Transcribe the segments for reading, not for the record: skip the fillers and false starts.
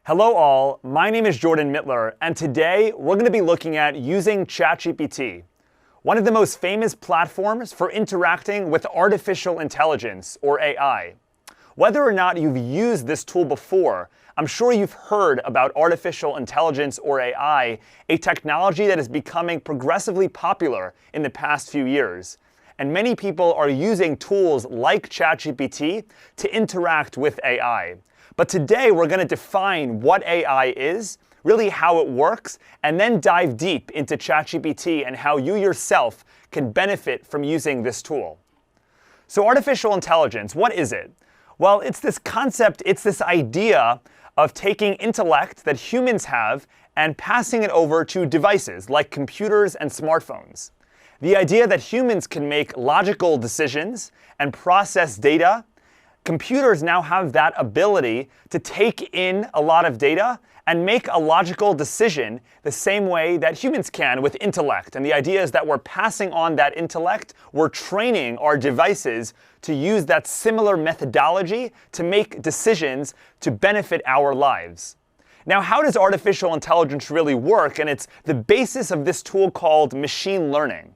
Hello all, my name is Jordan Mittler, and today we're going to be looking at using ChatGPT, one of the most famous platforms for interacting with artificial intelligence, or AI. Whether or not you've used this tool before, I'm sure you've heard about artificial intelligence, or AI, a technology that is becoming progressively popular in the past few years. And many people are using tools like ChatGPT to interact with AI. But today we're going to define what AI is, really how it works, and then dive deep into ChatGPT and how you yourself can benefit from using this tool. So artificial intelligence, what is it? Well, it's this concept, it's this idea of taking intellect that humans have and passing it over to devices like computers and smartphones. The idea that humans can make logical decisions and process data. Computers now have that ability to take in a lot of data and make a logical decision the same way that humans can with intellect. And the idea is that we're passing on that intellect, we're training our devices to use that similar methodology to make decisions to benefit our lives. Now, how does artificial intelligence really work? And it's the basis of this tool called machine learning.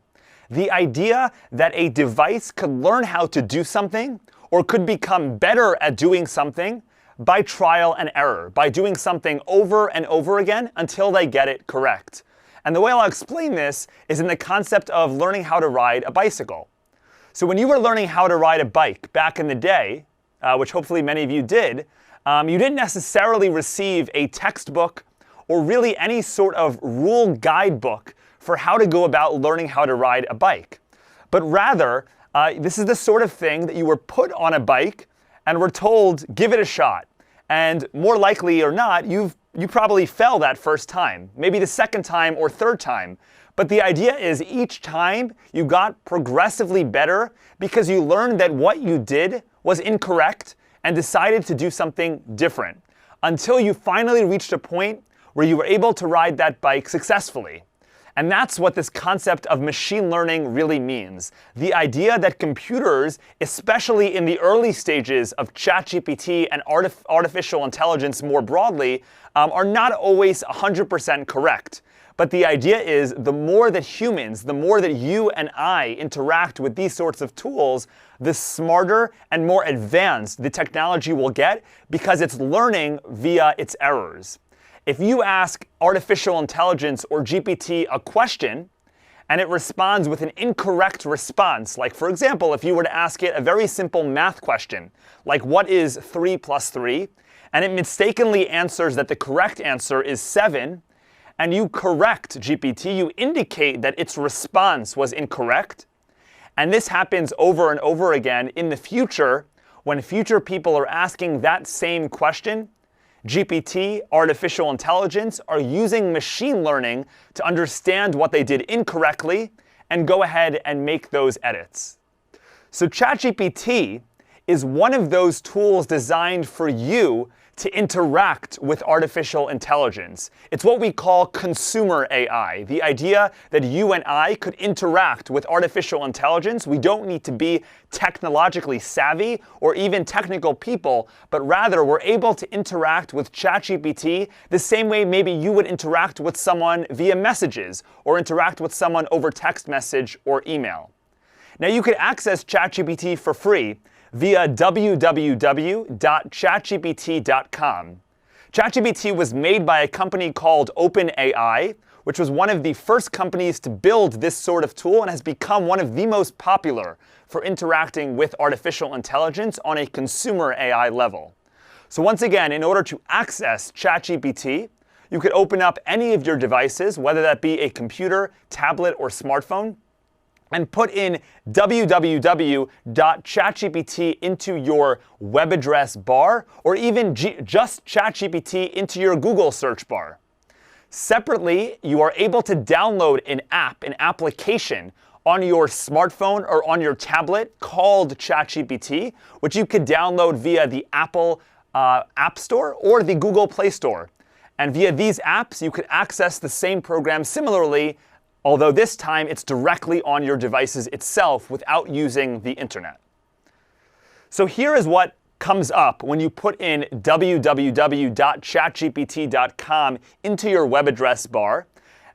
The idea that a device could learn how to do something or could become better at doing something by trial and error, by doing something over and over again until they get it correct. And the way I'll explain this is in the concept of learning how to ride a bicycle. So when you were learning how to ride a bike back in the day, which hopefully many of you did, you didn't necessarily receive a textbook or really any sort of rule guidebook for how to go about learning how to ride a bike. But rather, this is the sort of thing that you were put on a bike and were told, give it a shot. And more likely or not, you probably fell that first time, maybe the second time or third time. But the idea is each time you got progressively better because you learned that what you did was incorrect and decided to do something different until you finally reached a point where you were able to ride that bike successfully. And that's what this concept of machine learning really means. The idea that computers, especially in the early stages of ChatGPT and artificial intelligence more broadly, are not always 100% correct. But the idea is the more that humans, the more that you and I interact with these sorts of tools, the smarter and more advanced the technology will get because it's learning via its errors. If you ask artificial intelligence or GPT a question, and it responds with an incorrect response, like for example, if you were to ask it a very simple math question, like what is 3 plus 3, and it mistakenly answers that the correct answer is 7, and you correct GPT, you indicate that its response was incorrect, and this happens over and over again in the future when future people are asking that same question. GPT, artificial intelligence, are using machine learning to understand what they did incorrectly and go ahead and make those edits. So ChatGPT is one of those tools designed for you to interact with artificial intelligence. It's what we call consumer AI, the idea that you and I could interact with artificial intelligence. We don't need to be technologically savvy or even technical people, but rather we're able to interact with ChatGPT the same way maybe you would interact with someone via messages or interact with someone over text message or email. Now you could access ChatGPT for free via www.chatgpt.com. ChatGPT was made by a company called OpenAI, which was one of the first companies to build this sort of tool and has become one of the most popular for interacting with artificial intelligence on a consumer AI level. So once again, in order to access ChatGPT, you could open up any of your devices, whether that be a computer, tablet, or smartphone, and put in www.chatgpt into your web address bar, or even just ChatGPT into your Google search bar. Separately, you are able to download an application on your smartphone or on your tablet called ChatGPT, which you could download via the Apple App Store or the Google Play Store. And via these apps, you could access the same program similarly, although this time it's directly on your devices itself without using the internet. So here is what comes up when you put in www.chatgpt.com into your web address bar.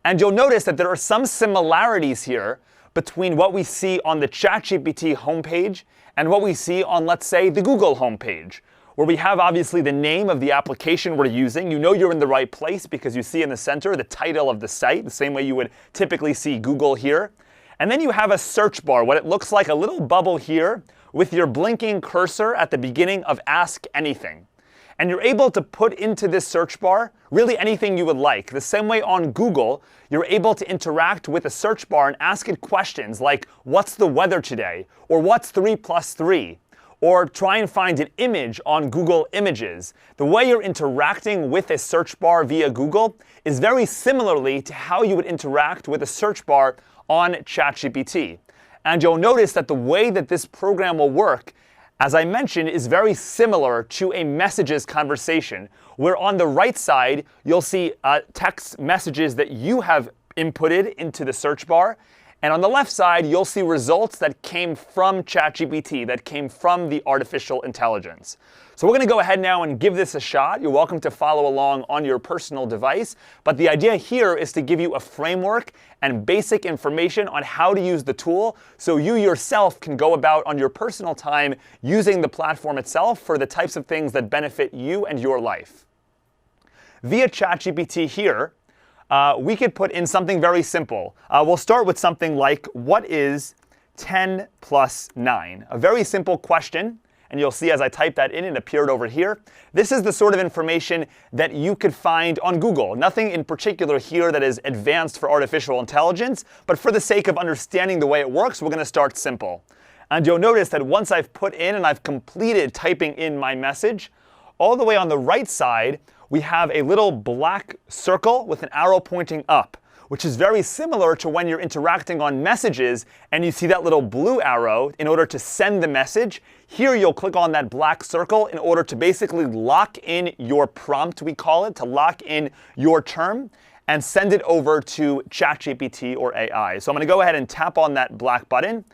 And you'll notice that there are some similarities here between what we see on the ChatGPT homepage and what we see on, let's say, the Google homepage, where we have obviously the name of the application we're using. You know you're in the right place because you see in the center the title of the site, the same way you would typically see Google here. And then you have a search bar, what it looks like a little bubble here with your blinking cursor at the beginning of Ask Anything. And you're able to put into this search bar really anything you would like. The same way on Google, you're able to interact with a search bar and ask it questions like, what's the weather today? Or what's 3 plus 3? Or try and find an image on Google Images. The way you're interacting with a search bar via Google is very similarly to how you would interact with a search bar on ChatGPT. And you'll notice that the way that this program will work, as I mentioned, is very similar to a messages conversation, where on the right side, you'll see text messages that you have inputted into the search bar. And on the left side, you'll see results that came from ChatGPT, that came from the artificial intelligence. So we're going to go ahead now and give this a shot. You're welcome to follow along on your personal device. But the idea here is to give you a framework and basic information on how to use the tool so you yourself can go about on your personal time using the platform itself for the types of things that benefit you and your life. Via ChatGPT here, we could put in something very simple. We'll start with something like, what is 10 plus 9? A very simple question. And you'll see as I type that in, it appeared over here. This is the sort of information that you could find on Google. Nothing in particular here that is advanced for artificial intelligence, but for the sake of understanding the way it works, we're going to start simple. And you'll notice that once I've put in and I've completed typing in my message, all the way on the right side, we have a little black circle with an arrow pointing up, which is very similar to when you're interacting on messages and you see that little blue arrow in order to send the message. Here you'll click on that black circle in order to basically lock in your prompt, we call it, to lock in your term and send it over to ChatGPT or AI. So I'm going to go ahead and tap on that black button,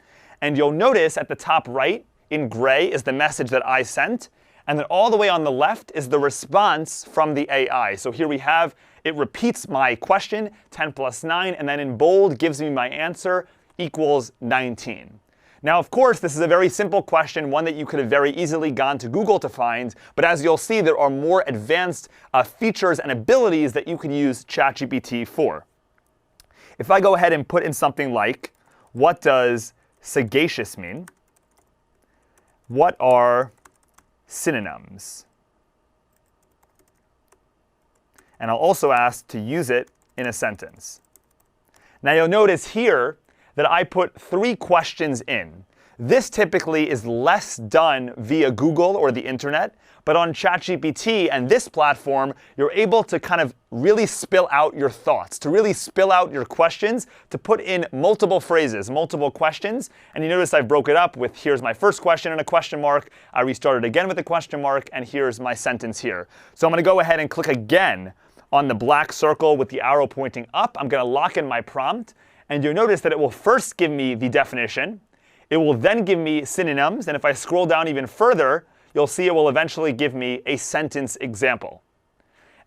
and you'll notice at the top right in gray is the message that I sent, and then all the way on the left is the response from the AI. So here we have, it repeats my question, 10 plus 9, and then in bold gives me my answer, equals 19. Now, of course, this is a very simple question, one that you could have very easily gone to Google to find, but as you'll see, there are more advanced features and abilities that you could use ChatGPT for. If I go ahead and put in something like, what does sagacious mean? What are synonyms? And I'll also ask to use it in a sentence. Now you'll notice here that I put 3 questions in. This typically is less done via Google or the internet, but on ChatGPT and this platform, you're able to kind of really spill out your thoughts, to really spill out your questions, to put in multiple phrases, multiple questions. And you notice I broke it up with, here's my first question and a question mark. I restarted again with a question mark, and here's my sentence here. So I'm going to go ahead and click again on the black circle with the arrow pointing up. I'm going to lock in my prompt, and you'll notice that it will first give me the definition. It will then give me synonyms, and if I scroll down even further, you'll see it will eventually give me a sentence example.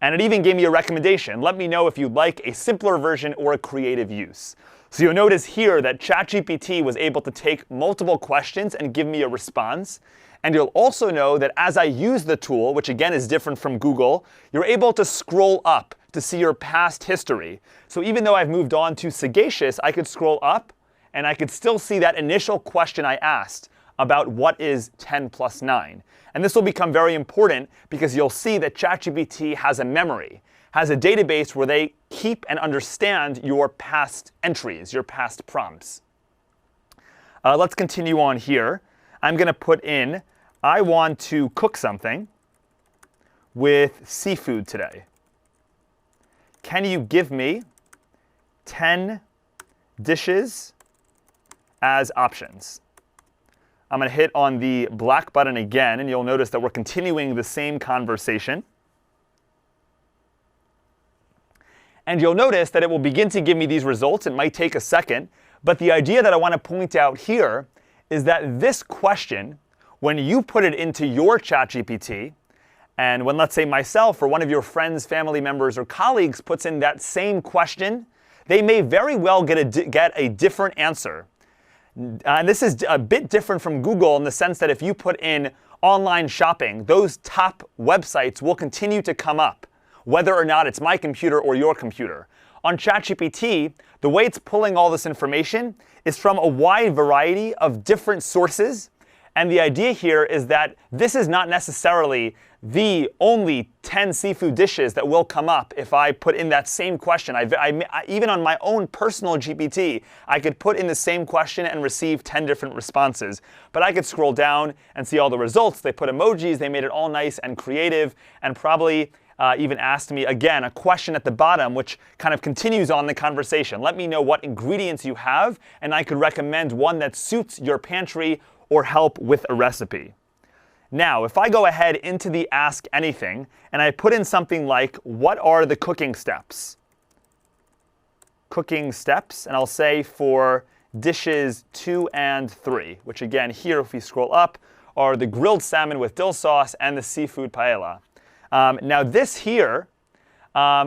And it even gave me a recommendation. Let me know if you'd like a simpler version or a creative use. So you'll notice here that ChatGPT was able to take multiple questions and give me a response. And you'll also know that as I use the tool, which again is different from Google, you're able to scroll up to see your past history. So even though I've moved on to sagacious, I could scroll up and I could still see that initial question I asked about what is 10 plus 9. And this will become very important because you'll see that ChatGPT has a memory, has a database where they keep and understand your past entries, your past prompts. Let's continue on here. I'm going to put in, I want to cook something with seafood today. Can you give me 10 dishes as options? I'm going to hit on the black button again, and you'll notice that we're continuing the same conversation. And you'll notice that it will begin to give me these results. It might take a second, but the idea that I want to point out here is that this question when you put it into your ChatGPT, and when, let's say, myself or one of your friends, family members, or colleagues puts in that same question, they may very well get a different answer. And this is a bit different from Google in the sense that if you put in online shopping, those top websites will continue to come up, whether or not it's my computer or your computer. On ChatGPT, the way it's pulling all this information is from a wide variety of different sources. And the idea here is that this is not necessarily the only 10 seafood dishes that will come up if I put in that same question. Even on my own personal GPT, I could put in the same question and receive 10 different responses. But I could scroll down and see all the results. They put emojis, they made it all nice and creative, and probably even asked me, again, a question at the bottom, which kind of continues on the conversation. Let me know what ingredients you have, and I could recommend one that suits your pantry or help with a recipe. Now, if I go ahead into the Ask Anything, and I put in something like, what are the cooking steps? Cooking steps, and I'll say for dishes 2 and 3, which again, here, if we scroll up, are the grilled salmon with dill sauce and the seafood paella. Now this here,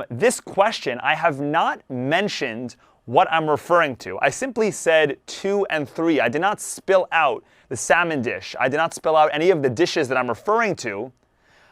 this question, I have not mentioned what I'm referring to. I simply said 2 and 3. I did not spill out the salmon dish. I did not spill out any of the dishes that I'm referring to,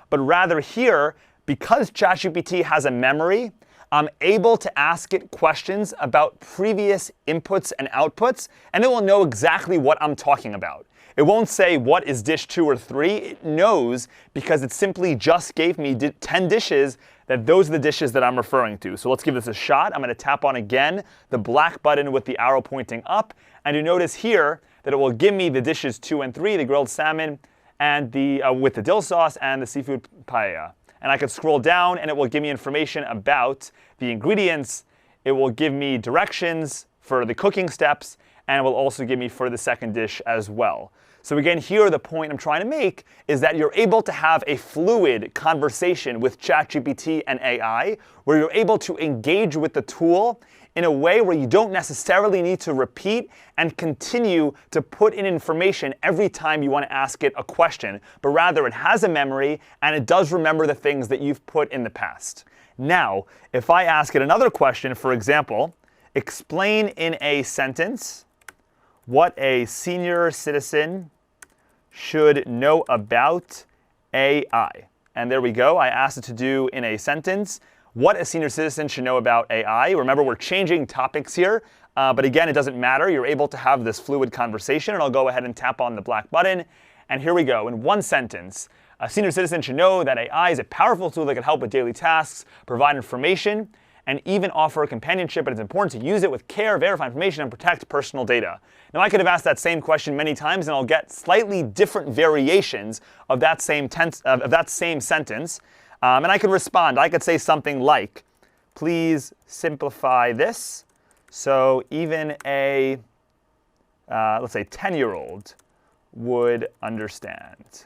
but rather here, because ChatGPT has a memory, I'm able to ask it questions about previous inputs and outputs, and it will know exactly what I'm talking about. It won't say what is dish 2 or 3. It knows because it simply just gave me 10 dishes that those are the dishes that I'm referring to. So let's give this a shot. I'm going to tap on again the black button with the arrow pointing up. And you notice here that it will give me the dishes 2 and 3, the grilled salmon and with the dill sauce and the seafood paella. And I could scroll down and it will give me information about the ingredients. It will give me directions for the cooking steps, and it will also give me for the second dish as well. So again, here the point I'm trying to make is that you're able to have a fluid conversation with ChatGPT and AI, where you're able to engage with the tool in a way where you don't necessarily need to repeat and continue to put in information every time you want to ask it a question, but rather it has a memory and it does remember the things that you've put in the past. Now, if I ask it another question, for example, explain in a sentence what a senior citizen should know about AI. And there we go. I asked it to do in a sentence what a senior citizen should know about AI. Remember, we're changing topics here, but again, it doesn't matter. You're able to have this fluid conversation, and I'll go ahead and tap on the black button. And here we go. In one sentence, a senior citizen should know that AI is a powerful tool that can help with daily tasks, provide information, and even offer companionship, but it's important to use it with care, verify information, and protect personal data. Now, I could have asked that same question many times, and I'll get slightly different variations of that same sentence. And I could respond. I could say something like, please simplify this so even a, let's say, 10-year-old would understand.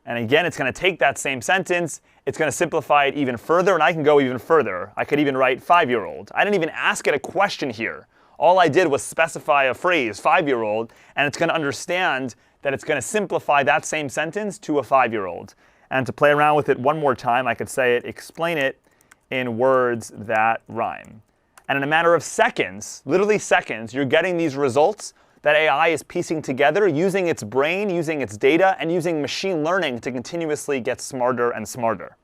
And again, it's going to take that same sentence, it's going to simplify it even further, and I can go even further. I could even write 5-year-old. I didn't even ask it a question here. All I did was specify a phrase, 5-year-old, and it's going to understand that it's going to simplify that same sentence to a 5-year-old. And to play around with it one more time, I could say it, explain it in words that rhyme. And in a matter of seconds, literally seconds, you're getting these results that AI is piecing together using its brain, using its data, and using machine learning to continuously get smarter and smarter.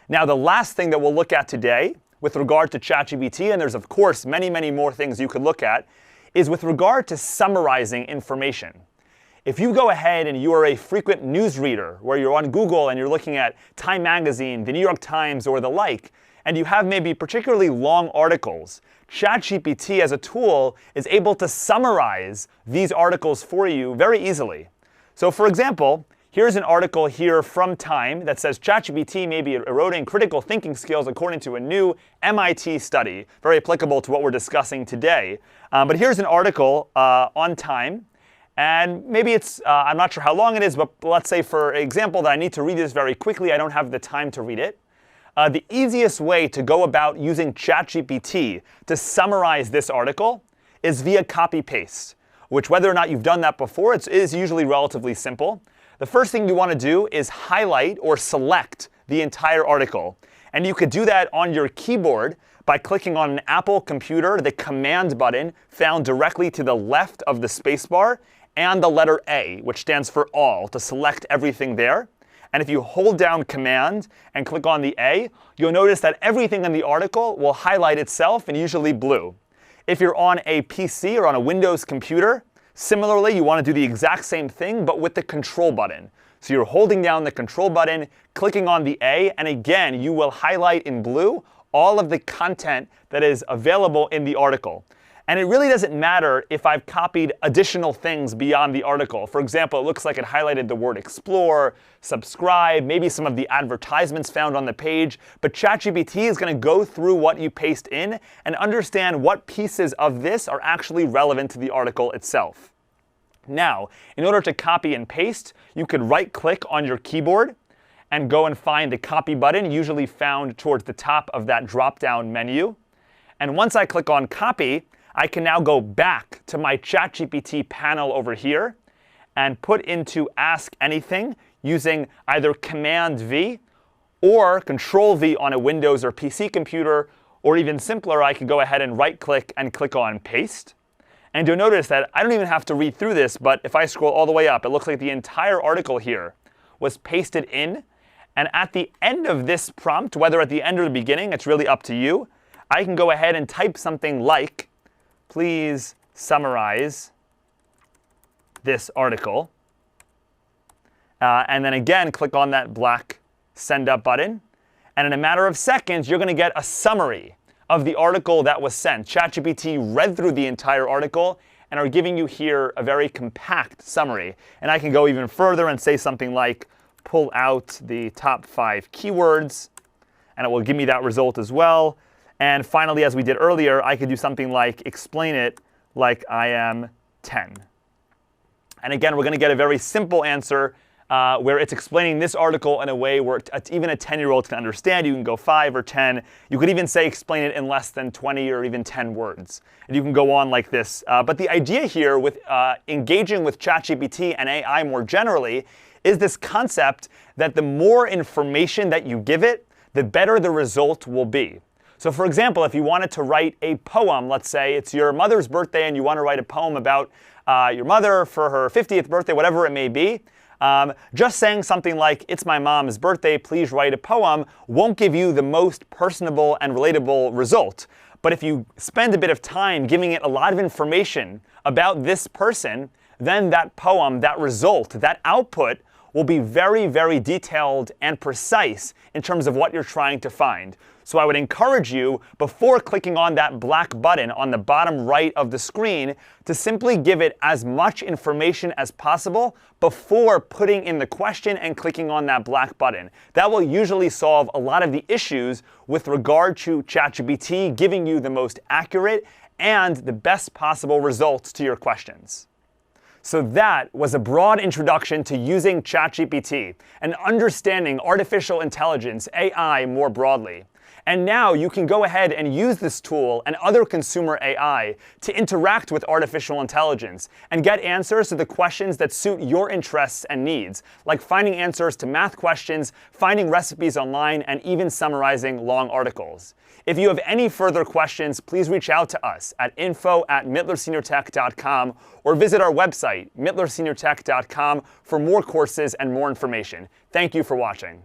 Now, the last thing that we'll look at today with regard to ChatGPT, and there's of course many, many more things you could look at, is with regard to summarizing information. If you go ahead and you are a frequent news reader, where you're on Google and you're looking at Time Magazine, the New York Times, or the like, and you have maybe particularly long articles, ChatGPT as a tool is able to summarize these articles for you very easily. So for example, here's an article here from Time that says ChatGPT may be eroding critical thinking skills according to a new MIT study, very applicable to what we're discussing today. But here's an article on Time. And maybe it's, I'm not sure how long it is, but let's say for example that I need to read this very quickly. I don't have the time to read it. The easiest way to go about using ChatGPT to summarize this article is via copy-paste. which whether or not you've done that before, it is usually relatively simple. The first thing you want to do is highlight or select the entire article. And you could do that on your keyboard by clicking on an Apple computer, the Command button found directly to the left of the spacebar, and the letter A, which stands for All, to select everything there. And if you hold down Command and click on the A, you'll notice that everything in the article will highlight itself in usually blue. If you're on a PC or on a Windows computer, similarly, you want to do the exact same thing, but with the Control button. So you're holding down the Control button, clicking on the A, and again, you will highlight in blue all of the content that is available in the article. And it really doesn't matter if I've copied additional things beyond the article. For example, it looks like it highlighted the word explore, subscribe, maybe some of the advertisements found on the page. But ChatGPT is going to go through what you paste in and understand what pieces of this are actually relevant to the article itself. Now, in order to copy and paste, you could right-click on your keyboard and go and find the copy button, usually found towards the top of that drop-down menu. And once I click on copy, I can now go back to my ChatGPT panel over here and put into Ask Anything using either Command-V or Control-V on a Windows or PC computer, or even simpler, I could go ahead and right-click and click on Paste. And you'll notice that I don't even have to read through this, but if I scroll all the way up, it looks like the entire article here was pasted in. And at the end of this prompt, whether at the end or the beginning, it's really up to you, I can go ahead and type something like, please summarize this article. And then again, click on that black send up button. And in a matter of seconds, you're going to get a summary of the article that was sent. ChatGPT read through the entire article and are giving you here a very compact summary. And I can go even further and say something like, pull out the top 5 keywords, and it will give me that result as well. And finally, as we did earlier, I could do something like explain it like I am 10. And again, we're going to get a very simple answer where it's explaining this article in a way where even a 10-year-old can understand. You can go 5 or 10. You could even say explain it in less than 20 or even 10 words. And you can go on like this. But the idea here with engaging with ChatGPT and AI more generally is this concept that the more information that you give it, the better the result will be. So for example, if you wanted to write a poem, let's say it's your mother's birthday and you want to write a poem about your mother for her 50th birthday, whatever it may be, just saying something like, it's my mom's birthday, please write a poem, won't give you the most personable and relatable result. But if you spend a bit of time giving it a lot of information about this person, then that poem, that result, that output will be very, very detailed and precise in terms of what you're trying to find. So I would encourage you, before clicking on that black button on the bottom right of the screen, to simply give it as much information as possible before putting in the question and clicking on that black button. That will usually solve a lot of the issues with regard to ChatGPT giving you the most accurate and the best possible results to your questions. So that was a broad introduction to using ChatGPT and understanding artificial intelligence, AI, more broadly. And now you can go ahead and use this tool and other consumer AI to interact with artificial intelligence and get answers to the questions that suit your interests and needs, like finding answers to math questions, finding recipes online, and even summarizing long articles. If you have any further questions, please reach out to us at info@mittlerseniortech.com or visit our website, mittlerseniortech.com, for more courses and more information. Thank you for watching.